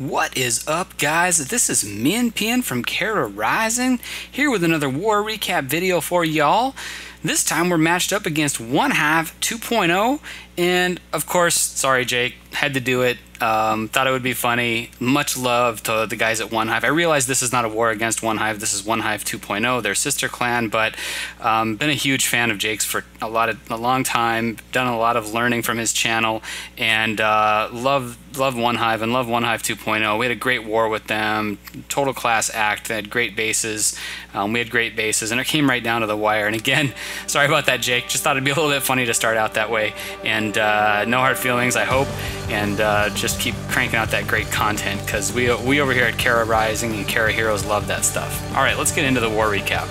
What is up, guys? This is Min Pin from Kara Rising, here with another war recap video for y'all. This time we're matched up against OneHive 2.0, and of course, sorry Jake, had to do it. Thought it would be funny. Much love to the guys at OneHive. I realize this is not a war against OneHive. This is OneHive 2.0, their sister clan, but been a huge fan of Jake's for a long time. Done a lot of learning from his channel, and love OneHive and love OneHive 2.0. We had a great war with them. Total class act. They had great bases. We had great bases, and it came right down to the wire. And again, sorry about that, Jake. Just thought it'd be a little bit funny to start out that way. And no hard feelings, I hope. And just keep cranking out that great content, because we over here at Kara Rising and Kara Heroes love that stuff. All right, let's get into the war recap.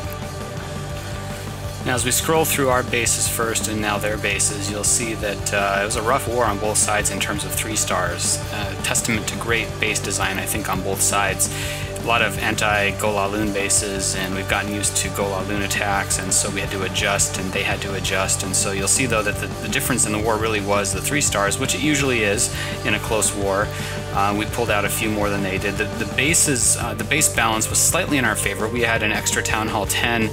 Now, as we scroll through our bases first and now their bases, you'll see that it was a rough war on both sides in terms of 3 stars. Testament to great base design, I think, on both sides. A lot of anti-Gola Loon bases, and we've gotten used to Gola Loon attacks, and so we had to adjust, and they had to adjust. And so you'll see, though, that the difference in the war really was the 3 stars, which it usually is in a close war. We pulled out a few more than they did. The base balance was slightly in our favor. We had an extra Town Hall 10.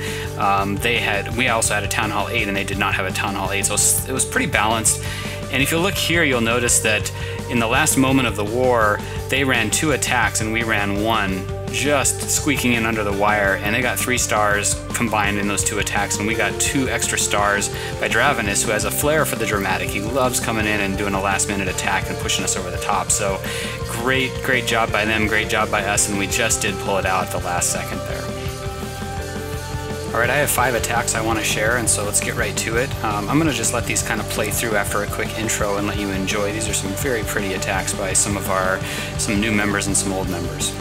We also had a Town Hall 8, and they did not have a Town Hall 8, so it was pretty balanced. And if you look here, you'll notice that in the last moment of the war, they ran 2 attacks and we ran 1, just squeaking in under the wire, and they got 3 stars combined in those 2 attacks, and we got 2 extra stars by Dravenus, who has a flair for the dramatic. He loves coming in and doing a last-minute attack and pushing us over the top. So great job by them, great job by us, and we just did pull it out at the last second there. Alright, I have 5 attacks I want to share, and so let's get right to it. I'm going to just let these kind of play through after a quick intro and let you enjoy. These are some very pretty attacks by some new members and some old members.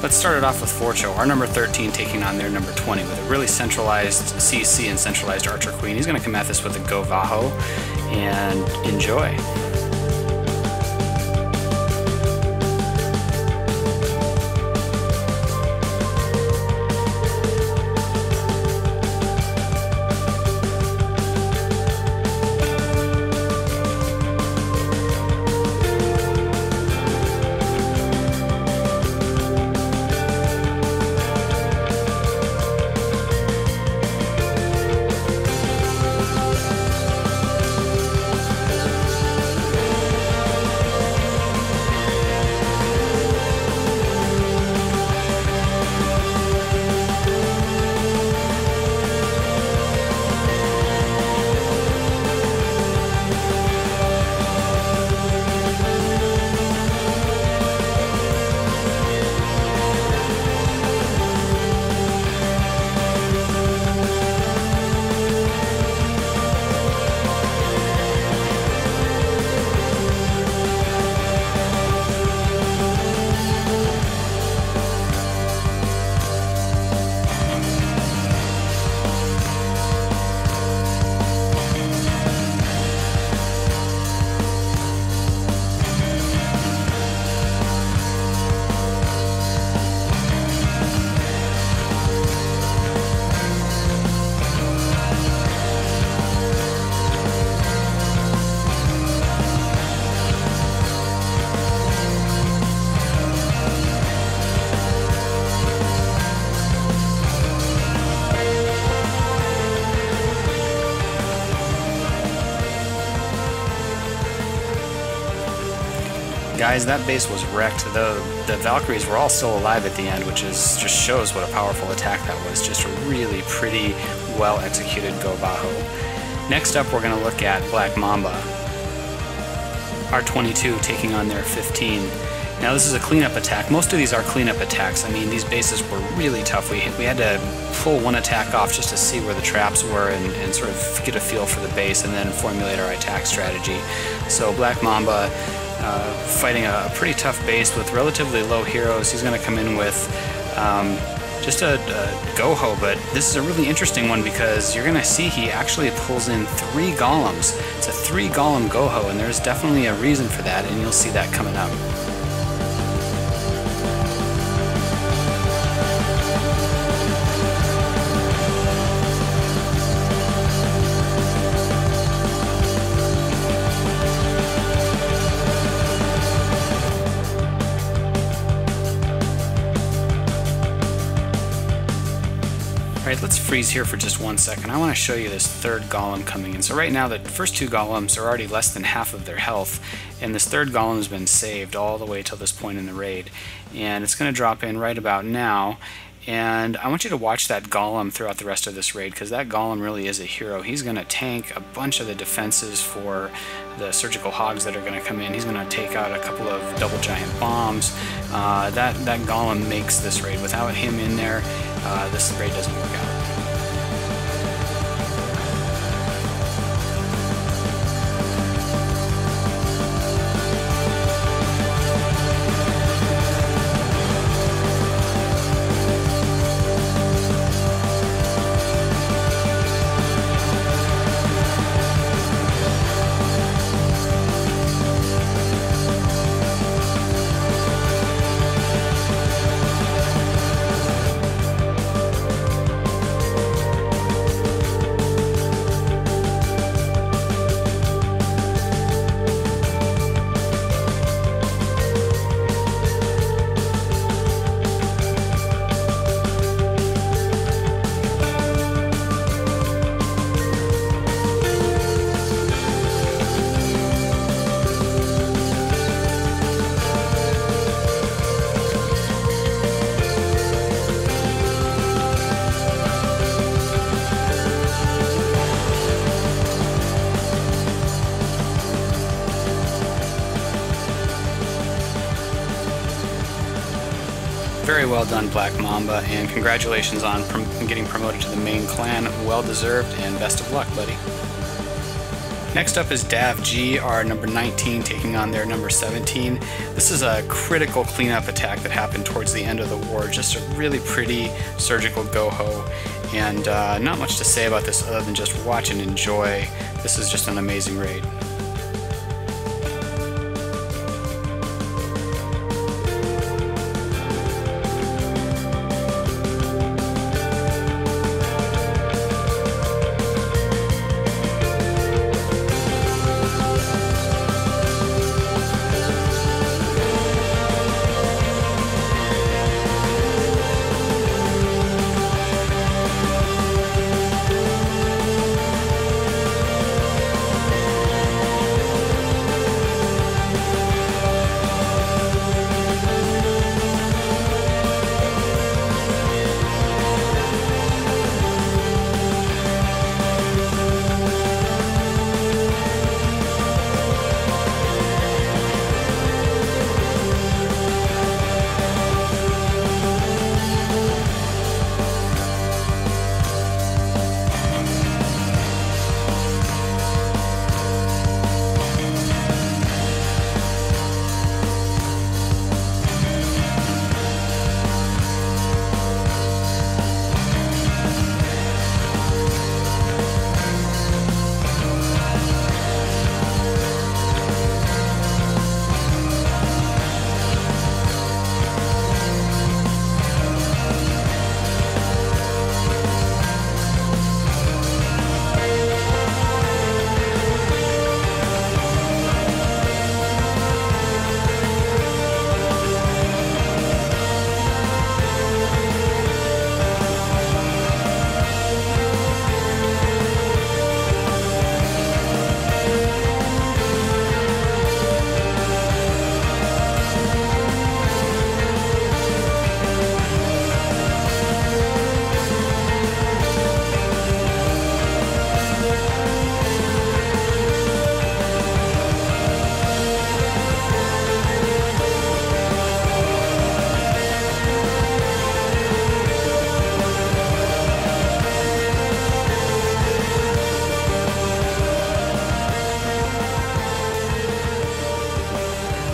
Let's start it off with Forcho, our number 13 taking on their number 20 with a really centralized CC and centralized Archer Queen. He's going to come at this with a Go Vaho, and enjoy. Guys, that base was wrecked. The Valkyries were all still alive at the end, which just shows what a powerful attack that was. Just a really pretty, well-executed Go Baho. Next up, we're going to look at Black Mamba, our 22 taking on their 15. Now, this is a cleanup attack. Most of these are cleanup attacks. I mean, these bases were really tough. We had to pull one attack off just to see where the traps were and sort of get a feel for the base and then formulate our attack strategy. So Black Mamba, fighting a pretty tough base with relatively low heroes. He's going to come in with just a Goho, but this is a really interesting one because you're going to see he actually pulls in 3 golems. It's a 3 golem Goho, and there's definitely a reason for that, and you'll see that coming up. Alright, let's freeze here for just 1 second. I want to show you this third golem coming in. So right now the first two golems are already less than half of their health, and this third golem has been saved all the way till this point in the raid. And it's going to drop in right about now. And I want you to watch that golem throughout the rest of this raid, because that golem really is a hero. He's going to tank a bunch of the defenses for the surgical hogs that are going to come in. He's going to take out a couple of double giant bombs. That golem makes this raid. Without him in there, this raid doesn't work out. Very well done, Black Mamba, and congratulations on getting promoted to the main clan. Well deserved, and best of luck, buddy. Next up is Dav G, our number 19, taking on their number 17. This is a critical cleanup attack that happened towards the end of the war. Just a really pretty surgical go-ho, and not much to say about this other than just watch and enjoy. This is just an amazing raid.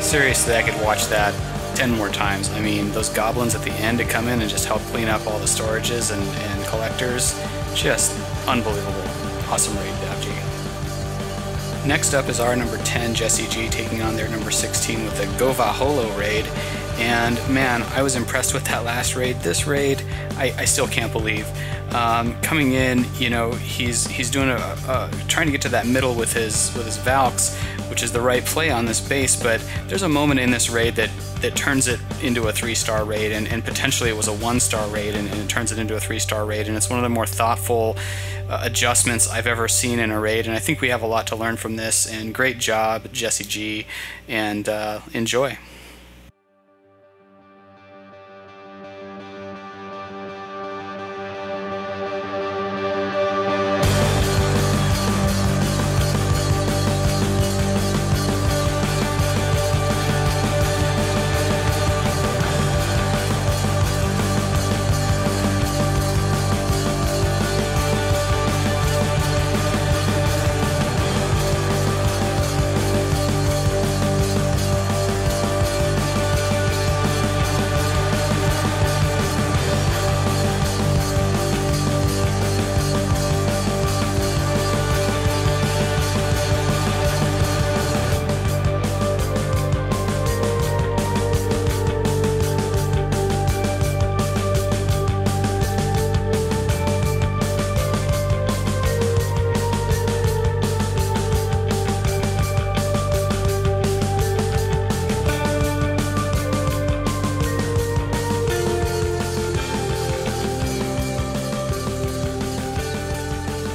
Seriously, I could watch that 10 more times. I mean, those goblins at the end to come in and just help clean up all the storages and collectors, just unbelievable. Awesome raid, Dav G. Next up is our number 10, Jesse G, taking on their number 16 with the Gova Holo raid. And man, I was impressed with that last raid. This raid, I still can't believe. coming in, you know, he's doing trying to get to that middle with his Valks, which is the right play on this base. But there's a moment in this raid that turns it into a 3-star raid, and potentially it was a 1-star raid, and it turns it into a 3-star raid. And it's one of the more thoughtful adjustments I've ever seen in a raid, and I think we have a lot to learn from this. And great job, Jesse G, and enjoy.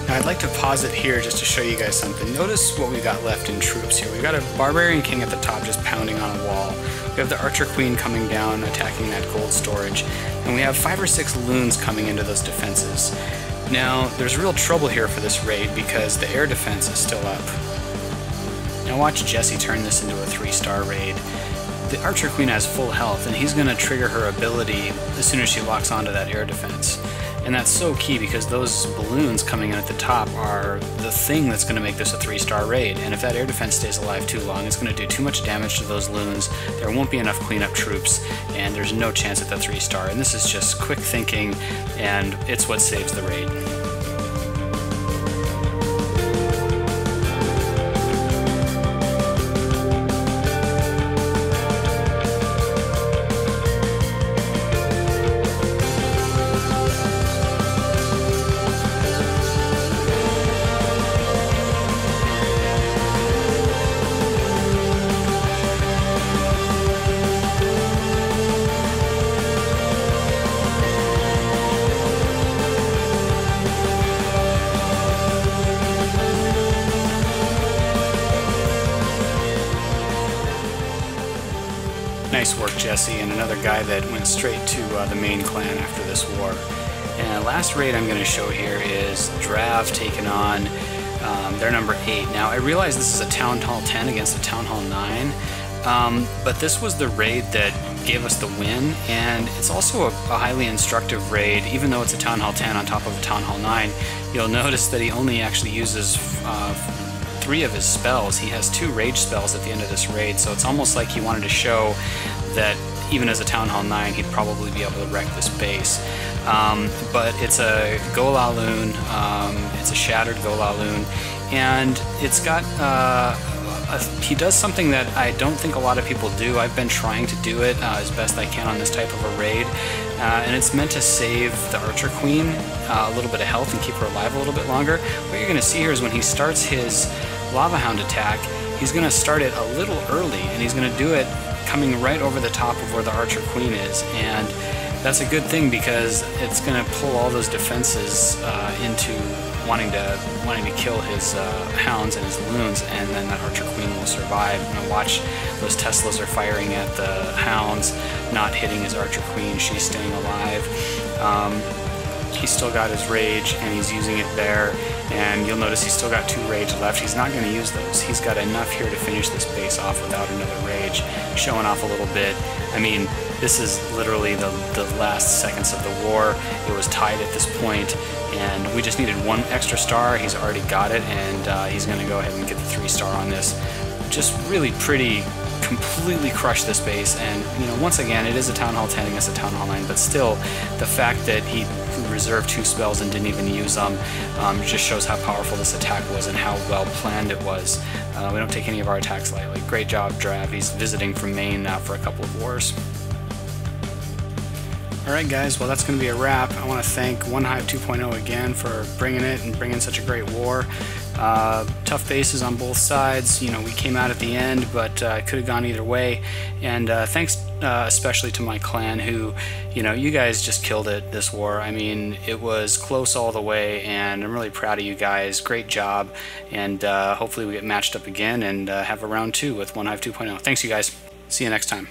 I'd like to pause it here just to show you guys something. Notice what we got left in troops here. We've got a Barbarian King at the top just pounding on a wall. We have the Archer Queen coming down, attacking that gold storage. And we have 5 or 6 loons coming into those defenses. Now, there's real trouble here for this raid because the air defense is still up. Now watch Jesse turn this into a 3-star raid. The Archer Queen has full health, and he's going to trigger her ability as soon as she locks onto that air defense. And that's so key because those balloons coming in at the top are the thing that's going to make this a 3-star raid. And if that air defense stays alive too long, it's going to do too much damage to those loons. There won't be enough cleanup troops, and there's no chance at the 3-star. And this is just quick thinking, and it's what saves the raid. Nice work, Jesse, and another guy that went straight to the main clan after this war. And the last raid I'm going to show here is Drav taking on their number 8. Now, I realize this is a Town Hall 10 against a Town Hall 9, but this was the raid that gave us the win, and it's also a highly instructive raid. Even though it's a Town Hall 10 on top of a Town Hall 9, you'll notice that he only actually uses 3 of his spells. He has 2 rage spells at the end of this raid, so it's almost like he wanted to show that even as a Town Hall 9, he'd probably be able to wreck this base. But it's a Gola loon, it's a shattered Gola loon, and it's got he does something that I don't think a lot of people do. I've been trying to do it as best I can on this type of a raid, and it's meant to save the Archer Queen a little bit of health and keep her alive a little bit longer. What you're going to see here is when he starts his Lava Hound attack, he's going to start it a little early, and he's going to do it coming right over the top of where the Archer Queen is, and that's a good thing because it's going to pull all those defenses into wanting to kill his hounds and his loons, and then that Archer Queen will survive. And watch, those Teslas are firing at the hounds, not hitting his Archer Queen. She's staying alive. He's still got his rage, and he's using it there, and you'll notice he's still got 2 rage left. He's not going to use those. He's got enough here to finish this base off without another rage, showing off a little bit. I mean, this is literally the last seconds of the war. It was tied at this point, and we just needed 1 extra star. He's already got it, and he's going to go ahead and get the 3-star on this. Just really pretty, completely crush this base. And you know, once again, it is a Town Hall 10 against a Town Hall 9, but still, the fact that he reserved 2 spells and didn't even use them just shows how powerful this attack was and how well planned it was. We don't take any of our attacks lightly. Great job, Drav. He's visiting from Maine now for a couple of wars. Alright guys, well that's going to be a wrap. I want to thank OneHive 2.0 again for bringing it and bringing such a great war. Tough bases on both sides. You know, we came out at the end, but it could have gone either way. And thanks especially to my clan who, you know, you guys just killed it this war. I mean, it was close all the way, and I'm really proud of you guys. Great job. And hopefully we get matched up again and have a round 2 with OneHive 2.0. Thanks you guys. See you next time.